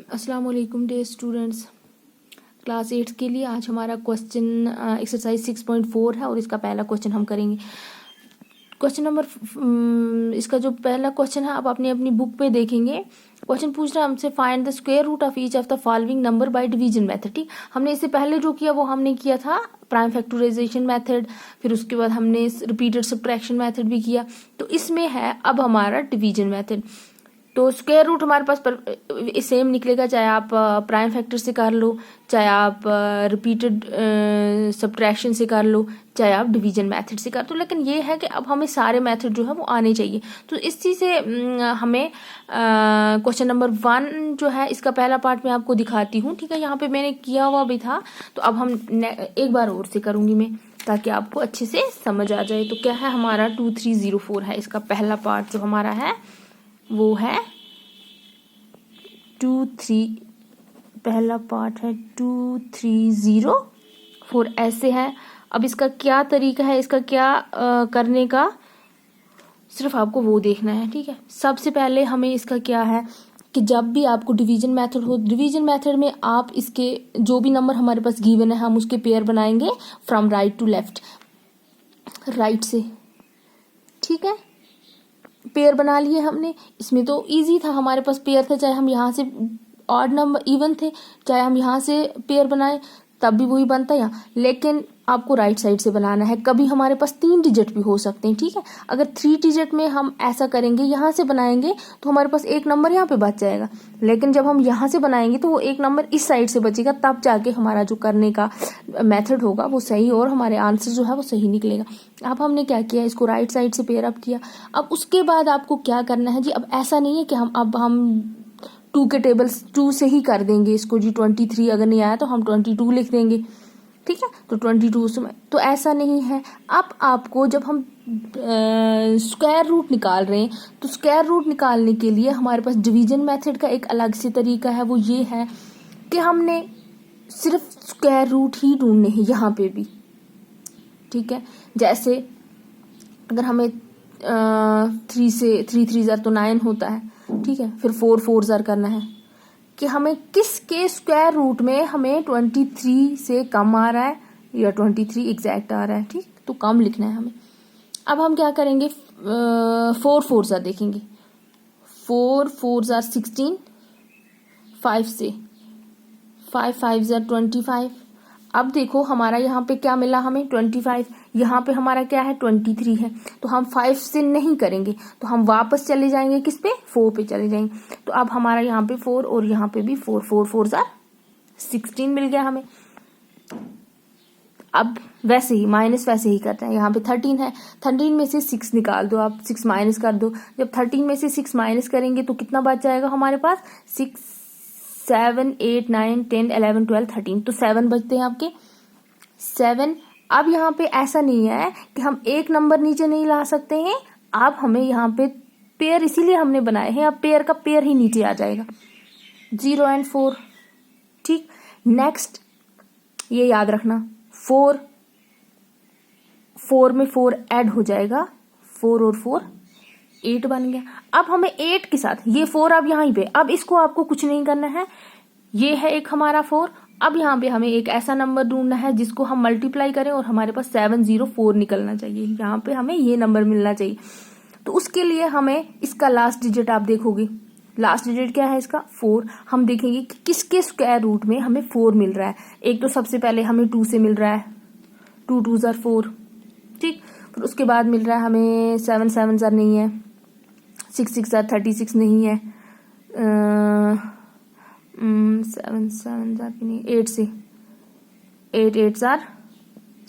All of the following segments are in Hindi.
अस्सलाम वालेकुम डे स्टूडेंट्स। क्लास 8 के लिए आज हमारा क्वेश्चन एक्सरसाइज 6.4 है और इसका पहला क्वेश्चन हम करेंगे। क्वेश्चन नंबर इसका जो पहला क्वेश्चन है आप अपनी अपनी बुक पे देखेंगे। क्वेश्चन पूछ रहा है हमसे find the square root of each of the following number by division method. ठीक, हमने इससे पहले जो किया वो हमने किया था प्राइम फैक्टराइजेशन मेथड, फिर उसके बाद हमने रिपीटेड सब्ट्रैक्शन मेथड भी किया। तो इसमें है अब हमारा डिवीजन मेथड। तो स्क्वायर रूट हमारे पास सेम निकलेगा, चाहे आप प्राइम फैक्टर से कर लो, चाहे आप रिपीटेड सब्ट्रैक्शन से कर लो, चाहे आप डिवीजन मेथड से कर दो। लेकिन ये है कि अब हमें सारे मेथड जो है वो आने चाहिए। तो इस चीज़ से हमें क्वेश्चन नंबर 1 जो है इसका पहला पार्ट मैं आपको दिखाती हूँ। ठीक है, यहाँ पे मैंने किया हुआ भी था, तो अब हम एक बार और से करूँगी मैं, ताकि आपको अच्छे से समझ आ जाए। तो क्या है हमारा 2304 है, इसका पहला पार्ट जो हमारा है वो है 23, पहला पार्ट है 2304 ऐसे है। अब इसका क्या तरीका है, इसका क्या करने का, सिर्फ आपको वो देखना है। ठीक है, सबसे पहले हमें इसका क्या है कि जब भी आपको डिवीजन मेथड हो, डिवीजन मेथड में आप इसके जो भी नंबर हमारे पास गिवन है हम उसके पेयर बनाएंगे from right to left, right से। ठीक है, पेयर बना लिए हमने। इसमें तो इजी था, हमारे पास पेयर था, चाहे हम यहाँ से ऑड नंबर इवन थे, चाहे हम यहाँ से पेयर बनाए तब भी वही बनता है यहाँ। लेकिन आपको राइट साइड से बनाना है। कभी हमारे पास 3 डिजिट भी हो सकते हैं। ठीक है, अगर 3 डिजिट में हम ऐसा करेंगे, यहाँ से बनाएंगे तो हमारे पास एक नंबर यहाँ पे बच जाएगा। लेकिन जब हम यहाँ से बनाएंगे तो वो एक नंबर इस साइड से बचेगा, तब जाके हमारा जो करने का मेथड होगा वो सही और हमारे आंसर जो है वो सही निकलेगा। अब हमने क्या किया, इसको राइट साइड से पेयर अप किया। अब उसके बाद आपको क्या करना है जी, अब ऐसा नहीं है कि हम 2 के टेबल्स 2 से ही कर देंगे इसको जी। 23 अगर नहीं आया तो हम 22 लिख देंगे। ठीक है, तो 22 उसमें तो ऐसा नहीं है। अब आपको जब हम स्क्वायर रूट निकाल रहे हैं तो स्क्वायर रूट निकालने के लिए हमारे पास डिवीजन मेथड का एक अलग से तरीका है। वो ये है कि हमने सिर्फ स्क्वायर रूट ही ढूंढने हैं यहाँ पे भी। ठीक है, जैसे अगर हमें 3 से 3 3 ज़र तो 9 होता है। ठीक है, फिर 4 4 ज़र करना है कि हमें किसके स्क्वायर रूट में हमें 23 से कम आ रहा है या 23 एग्जैक्ट आ रहा है। ठीक, तो कम लिखना है हमें। अब हम क्या करेंगे, 4 4 ज़र देखेंगे। 4 4 ज़र 16, 5 से 5 5 ज़र 25। अब देखो हमारा यहाँ पे क्या मिला हमें 25, यहाँ पे हमारा क्या है 23 है। तो हम 5 से नहीं करेंगे, तो हम वापस चले जाएंगे किस पे, 4 पे चले जाएंगे। तो अब हमारा यहाँ पे 4 और यहाँ पे भी 4 4 4 ज़र 16 मिल गया हमें। अब वैसे ही माइनस वैसे ही करते हैं, यहाँ पे 13 है, 13 में से 6 निकाल दो आप, 6 माइनस कर दो। जब 13 में से 6 माइनस करेंगे तो कितना बच जाएगा हमारे पास, 6 7 8 9 10 11 12 13, तो 7 बचते हैं आपके 7। अब यहाँ पे ऐसा नहीं है कि हम एक नंबर नीचे नहीं ला सकते हैं। अब हमें यहाँ पे पेयर इसीलिए हमने बनाए हैं, अब पेयर का पेयर ही नीचे आ जाएगा, 0 और 4। ठीक, नेक्स्ट ये याद रखना, 4 में 4 ऐड हो जाएगा, 4 और 4 8 बन गया। अब हमें 8 के साथ ये 4 अब यहाँ पे, अब इसको आपको कुछ नहीं करना है। ये है एक हमारा 4। अब यहाँ पे हमें एक ऐसा नंबर ढूंढना है जिसको हम मल्टीप्लाई करें और हमारे पास 704 निकलना चाहिए। यहाँ पे हमें ये नंबर मिलना चाहिए। तो उसके लिए हमें इसका लास्ट डिजिट आप देखोगे, लास्ट डिजिट क्या है इसका 4। हम देखेंगे कि किसके स्क्वायर रूट में हमें 4 मिल रहा है। एक तो सबसे पहले हमें 2 से मिल रहा है, 2 2 ज़र 4। ठीक, फिर उसके बाद मिल रहा है हमें 7 7 ज़र नहीं है, 6 6 ज़र 36 नहीं है, 7 7 ज़र भी नहीं, 8 से 8 8 ज़र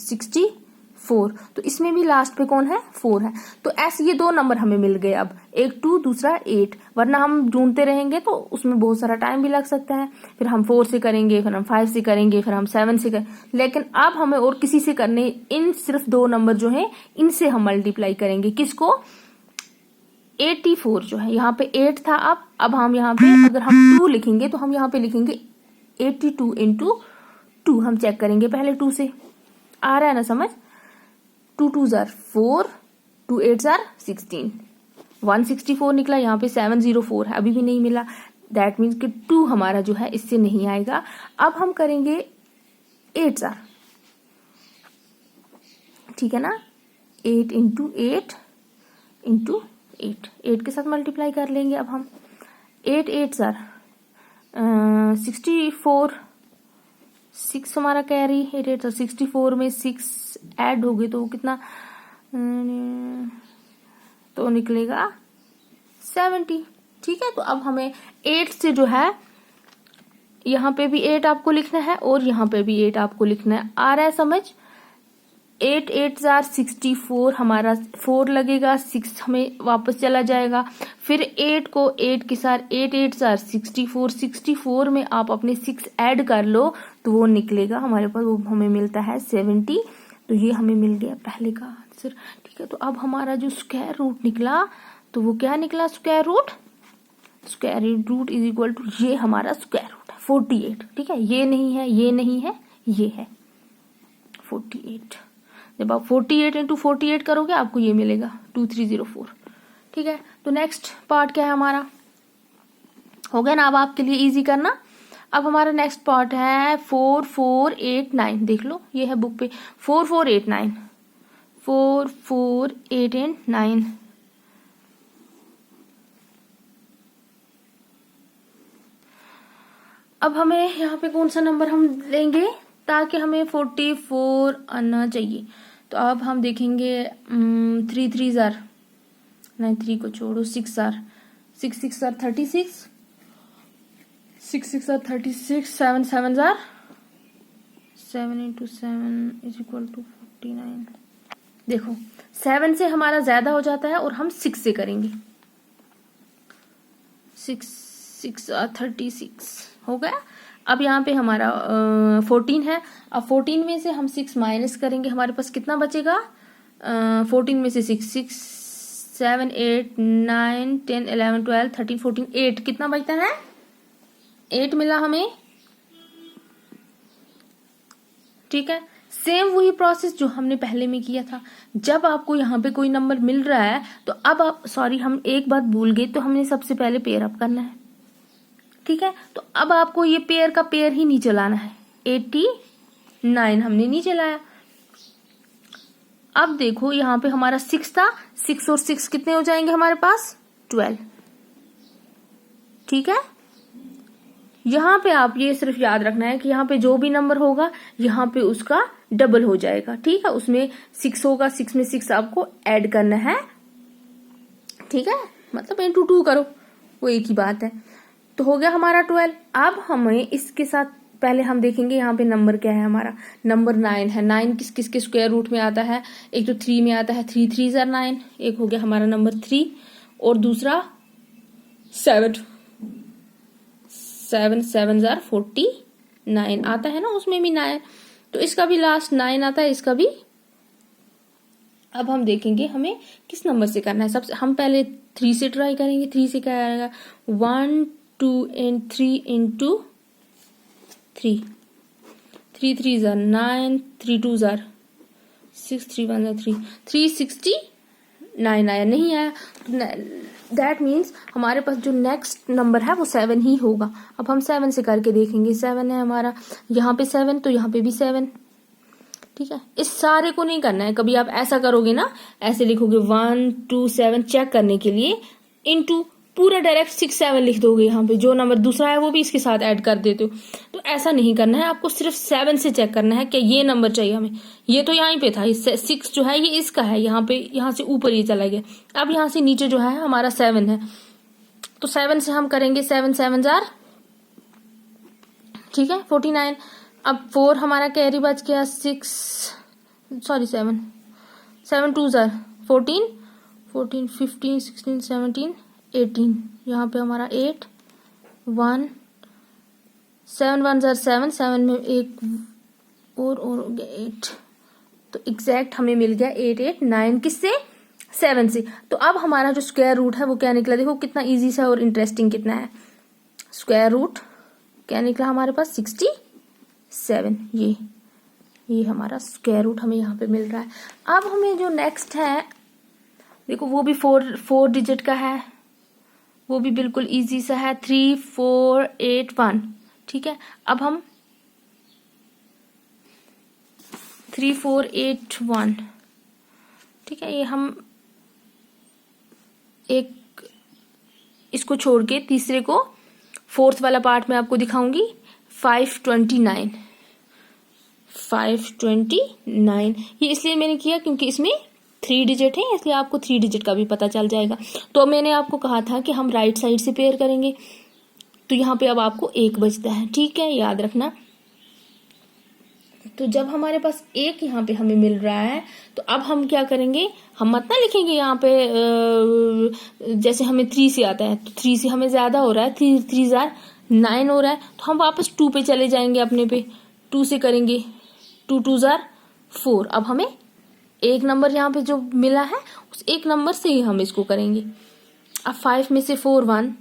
64। तो इसमें भी लास्ट पे कौन है 4 है। तो ऐसे ये 2 नंबर हमें मिल गए, अब एक 2 दूसरा 8। वरना हम ढूंढते रहेंगे तो उसमें बहुत सारा टाइम भी लग सकता है। फिर हम 4 से करेंगे, फिर हम 5 से करेंगे, फिर हम 7 से करेंगे। लेकिन अब हमें और किसी से करने, इन सिर्फ 2 नंबर जो है इनसे हम मल्टीप्लाई करेंगे। किसको, 84 जो है, यहाँ पे 8 था। अब हम यहाँ पे अगर हम 2 लिखेंगे तो हम यहाँ पे लिखेंगे 82 इंटू 2। हम चेक करेंगे पहले 2 से, आ रहा है ना समझ। 2 2 ज़र 4, 2 8 ज़र 16, 164 निकला। यहाँ पे 704 है, अभी भी नहीं मिला। दैट मीन्स कि 2 हमारा जो है इससे नहीं आएगा। अब हम करेंगे 8 जार, ठीक है ना, 8 इंटू 8 इंटू 8, 8 के साथ मल्टीप्लाई कर लेंगे। अब हम 8 8 जार 64, 6 हमारा कैरी, 8 8 जार 64 में 6 ऐड हो गए तो कितना, तो निकलेगा 70, ठीक है। तो अब हमें 8 से जो है यहाँ पे भी 8 आपको लिखना है और यहाँ पे भी 8 आपको लिखना है। आ रहा है समझ? 8 8 जार 64, हमारा 4 लगेगा, 6 हमें वापस चला जाएगा, फिर 8 को 8 के साथ 8 8 जार 64, 64 में आप अपने 6 ऐड कर लो तो वो निकलेगा हमारे पास, वो हमें मिलता है 70। तो ये हमें मिल गया पहले का आंसर, ठीक है। तो अब हमारा जो स्क्वायर रूट निकला तो वो क्या निकला, square root is equal to, ये हमारा स्क्वायर रूट है 48, ठीक है। ये नहीं है, ये नहीं है, ये है 48। जब आप 48 इंटू 48 करोगे आपको ये मिलेगा 2304, ठीक है। तो नेक्स्ट पार्ट क्या है हमारा, हो गया ना अब आपके लिए इजी करना। अब हमारा नेक्स्ट पार्ट है 4489, देख लो ये है बुक पे 4489, 4489। अब हमें यहाँ पे कौन सा नंबर हम लेंगे ताकि हमें 44 आना चाहिए। तो अब हम देखेंगे 3 3 जार, नहीं 3 को छोड़ो, 6 जार, 6 6 जार 36, 6 6 जार 36, 7 7 जार 7 इंटू 7 इज इक्वल टू 49। देखो 7 से हमारा ज्यादा हो जाता है और हम 6 से करेंगे, 6 6 36 हो गया। अब यहाँ पे हमारा 14 है, अब 14 में से हम 6 माइनस करेंगे, हमारे पास कितना बचेगा, 14 में से 6 6 7 8 9 10 11 12 13 14 8, कितना बचता है, 8 मिला हमें, ठीक है। सेम वही प्रोसेस जो हमने पहले में किया था। जब आपको यहाँ पे कोई नंबर मिल रहा है तो अब आप, सॉरी हम एक बात भूल गए, तो हमने सबसे पहले पेयर अप करना है, ठीक है। तो अब आपको ये पेयर का पेयर ही नहीं चलाना है, 89 हमने नहीं चलाया। अब देखो यहाँ पे हमारा 6 था, 6 और 6 कितने हो जाएंगे हमारे पास, 12, ठीक है। यहाँ पे आप ये सिर्फ याद रखना है कि यहाँ पे जो भी नंबर होगा यहाँ पे उसका डबल हो जाएगा, ठीक है। उसमें 6 होगा, 6 में 6 आपको ऐड करना है, ठीक है, मतलब इंटू 2 करो, वो एक ही बात है। तो हो गया हमारा 12। अब हमें इसके साथ पहले हम देखेंगे यहाँ पे नंबर क्या है, हमारा नंबर 9 है। 9 किस किस के स्क्वायर रूट में आता है, एक तो 3 में आता है, 3 3 जार 9, एक हो गया हमारा नंबर 3 और दूसरा 7 7 7 जार 49 आता है ना, उसमें भी 9, तो इसका भी लास्ट 9 आता है, इसका भी। अब हम देखेंगे हमें किस नंबर से करना है। सबसे हम पहले 3 से ट्राई करेंगे। 3 से क्या आएगा, 1 2 and 3 into 3, 3 3 jar 9, 3 2 jar 6, 3 1 jar 3, 369 आया, नहीं आया। दैट मीन्स हमारे पास जो नेक्स्ट नंबर है वो 7 ही होगा। अब हम 7 से करके देखेंगे, 7 है हमारा, यहाँ पे 7 तो यहाँ पे भी 7, ठीक है। इस सारे को नहीं करना है, कभी आप ऐसा करोगे ना, ऐसे लिखोगे 1 2 7 चेक करने के लिए, इनटू पूरा डायरेक्ट 6 7 लिख दोगे, यहाँ पे जो नंबर दूसरा है वो भी इसके साथ ऐड कर देते हो। तो ऐसा नहीं करना है, आपको सिर्फ 7 से चेक करना है कि ये नंबर चाहिए हमें। ये तो यहाँ पे था, 6 जो है ये इसका है, यहाँ पे, यहाँ से ऊपर ये चला गया। अब यहाँ से नीचे जो है हमारा 7 है, तो 7 से हम करेंगे 7 7 जार, ठीक है, 49। अब 4 हमारा कैरी बच गया, 7 7 2 जार 14 14 15 16 17 18, यहाँ पे हमारा 8 1 7 1 जार 7, 7 में एक और हो गया 8, तो एग्जैक्ट हमें मिल गया 8 8 9 किससे, 7 से। तो अब हमारा जो स्क्वायर रूट है वो क्या निकला, देखो कितना इजी सा और इंटरेस्टिंग कितना है। स्क्वायर रूट क्या निकला हमारे पास, 67। ये हमारा स्क्वायर रूट हमें यहाँ पे मिल रहा है। अब हमें जो नेक्स्ट है, देखो वो भी 4 डिजिट का है, वो भी बिल्कुल इजी सा है, 3 4 8 1। ठीक है, अब हम 3 4 8 1, ठीक है, ये हम एक इसको छोड़ के तीसरे को, फोर्थ वाला पार्ट में आपको दिखाऊंगी। 529, 529 ये इसलिए मैंने किया क्योंकि इसमें 3 डिजिट है, इसलिए आपको 3 डिजिट का भी पता चल जाएगा। तो मैंने आपको कहा था कि हम राइट साइड से पेयर करेंगे, तो यहाँ पे अब आपको 1 बचता है। ठीक है, याद रखना। तो जब हमारे पास 1 यहाँ पे हमें मिल रहा है, तो अब हम क्या करेंगे, हम मत ना लिखेंगे यहाँ पे जैसे हमें 3 से आता है, तो 3 से हमें ज्यादा हो रहा है, 3 3 9 हो रहा है, तो हम वापस 2 पे चले जाएंगे, अपने पे 2 से करेंगे, 2 2 4। अब हमें 1 नंबर यहाँ पे जो मिला है, उस 1 नंबर से ही हम इसको करेंगे। अब 5 में से 4 1,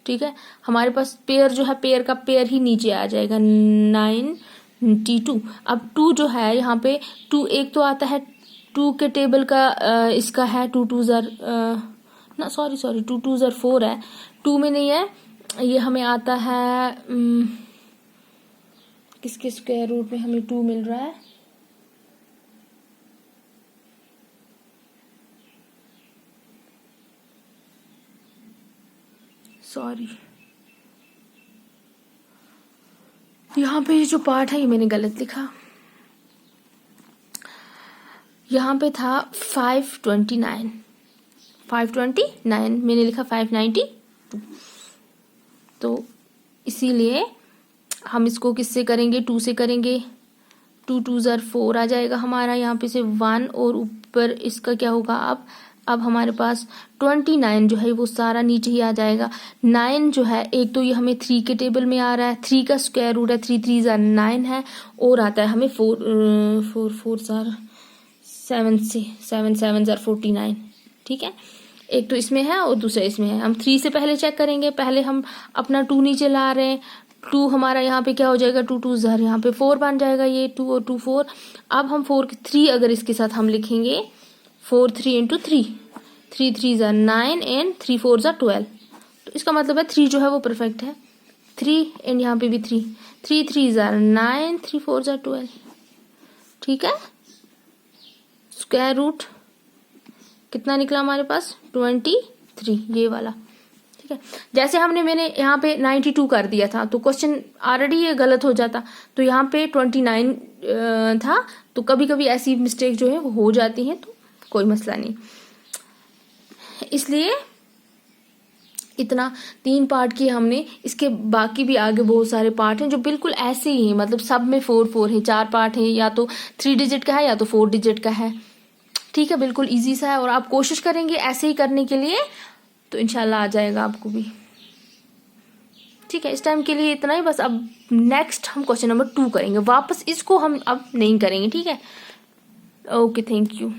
ठीक है, हमारे पास पेयर जो है, पेयर का पेयर ही नीचे आ जाएगा, 92। अब 2 जो है यहाँ पे 2 एक तो आता है 2 के टेबल का, इसका है 2 2 ना सॉरी 2 2 4 है, 2 में नहीं है, ये हमें आता है किसके स्क्वायर रूट में हमें 2 मिल रहा है, सॉरी यहाँ पे ये जो पार्ट है ये मैंने गलत लिखा, यहाँ पे था 529, 529 मैंने लिखा 592, तो इसीलिए हम इसको किससे करेंगे, 2 से करेंगे, 2 2 4 आ जाएगा हमारा, यहाँ पे से 1 और ऊपर इसका क्या होगा, अब हमारे पास 29 जो है वो सारा नीचे ही आ जाएगा। 9 जो है, एक तो ये हमें 3 के टेबल में आ रहा है, 3 का स्क्वायर रूट है, 3 3 9 है, और आता है हमें 4 4 7 से 7 7 49। ठीक है, एक तो इसमें है और दूसरा इसमें है। हम 3 से पहले चेक करेंगे, पहले हम अपना 2 नीचे ला रहे हैं, 2 हमारा यहाँ पे क्या हो जाएगा, 2 2 यहाँ पे 4 बन जाएगा, ये 2 और 2 4। अब हम 4 3 अगर इसके साथ हम लिखेंगे, 4 3 इंटू 3, 3 3 9 एंड 3 4 12, तो इसका मतलब है 3 जो है वो परफेक्ट है। 3 एंड यहाँ पे भी 3, 3 3 9, 3 4 12। ठीक है, स्क्वायर रूट कितना निकला हमारे पास, 23, ये वाला। ठीक है, जैसे मैंने यहाँ पे 92 कर दिया था, तो क्वेश्चन ऑलरेडी ये गलत हो जाता, तो यहाँ पे 29 था, तो कभी कभी ऐसी मिस्टेक जो है वो हो जाती है, तो कोई मसला नहीं। इसलिए इतना 3 पार्ट किए हमने, इसके बाकी भी आगे बहुत सारे पार्ट हैं जो बिल्कुल ऐसे ही हैं, मतलब सब में 4 4 है, 4 पार्ट है, या तो 3 डिजिट का है या तो 4 डिजिट का है। ठीक है, बिल्कुल इजी सा है, और आप कोशिश करेंगे ऐसे ही करने के लिए तो इंशाल्लाह आ जाएगा आपको भी। ठीक है, इस टाइम के लिए इतना ही बस। अब नेक्स्ट हम क्वेश्चन नंबर 2 करेंगे, वापस इसको हम अब नहीं करेंगे। ठीक है, ओके, थैंक यू।